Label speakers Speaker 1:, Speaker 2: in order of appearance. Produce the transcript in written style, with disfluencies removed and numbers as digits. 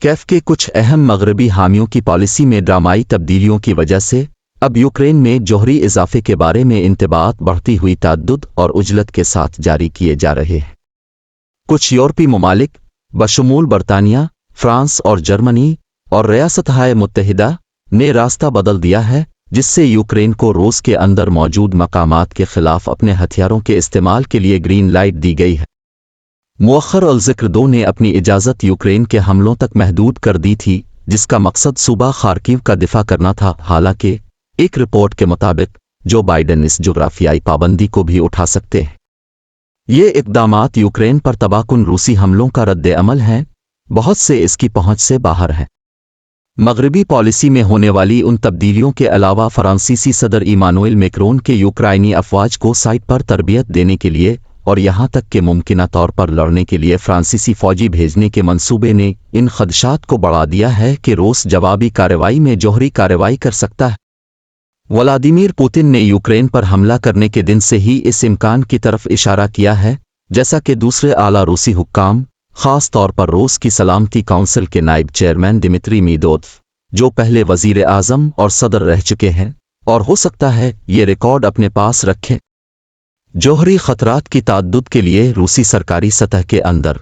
Speaker 1: کیف کے کچھ اہم مغربی حامیوں کی پالیسی میں ڈرامائی تبدیلیوں کی وجہ سے اب یوکرین میں جوہری اضافے کے بارے میں انتباہات بڑھتی ہوئی تعدد اور عجلت کے ساتھ جاری کیے جا رہے ہیں۔ کچھ یورپی ممالک بشمول برطانیہ، فرانس اور جرمنی اور ریاستہائے متحدہ نے راستہ بدل دیا ہے، جس سے یوکرین کو روس کے اندر موجود مقامات کے خلاف اپنے ہتھیاروں کے استعمال کے لیے گرین لائٹ دی گئی ہے۔ مؤخر الذکر 2 نے اپنی اجازت یوکرین کے حملوں تک محدود کر دی تھی، جس کا مقصد صوبہ خارکیو کا دفاع کرنا تھا۔ حالانکہ ایک رپورٹ کے مطابق جو بائیڈن اس جغرافیائی پابندی کو بھی اٹھا سکتے ہیں۔ یہ اقدامات یوکرین پر تباہ کن روسی حملوں کا رد عمل ہیں، بہت سے اس کی پہنچ سے باہر ہیں۔ مغربی پالیسی میں ہونے والی ان تبدیلیوں کے علاوہ فرانسیسی صدر ایمانوئل میکرون کے یوکرائنی افواج کو سائٹ پر تربیت دینے کے لیے اور یہاں تک کہ ممکنہ طور پر لڑنے کے لیے فرانسیسی فوجی بھیجنے کے منصوبے نے ان خدشات کو بڑھا دیا ہے کہ روس جوابی کارروائی میں جوہری کارروائی کر سکتا ہے۔ ولادیمیر پوتن نے یوکرین پر حملہ کرنے کے دن سے ہی اس امکان کی طرف اشارہ کیا ہے، جیسا کہ دوسرے اعلیٰ روسی حکام، خاص طور پر روس کی سلامتی کونسل کے نائب چیئرمین دمتری میدوف، جو پہلے وزیر اعظم اور صدر رہ چکے ہیں اور ہو سکتا ہے یہ ریکارڈ اپنے پاس رکھیں۔ جوہری خطرات کی تعدد کے لیے روسی سرکاری سطح کے اندر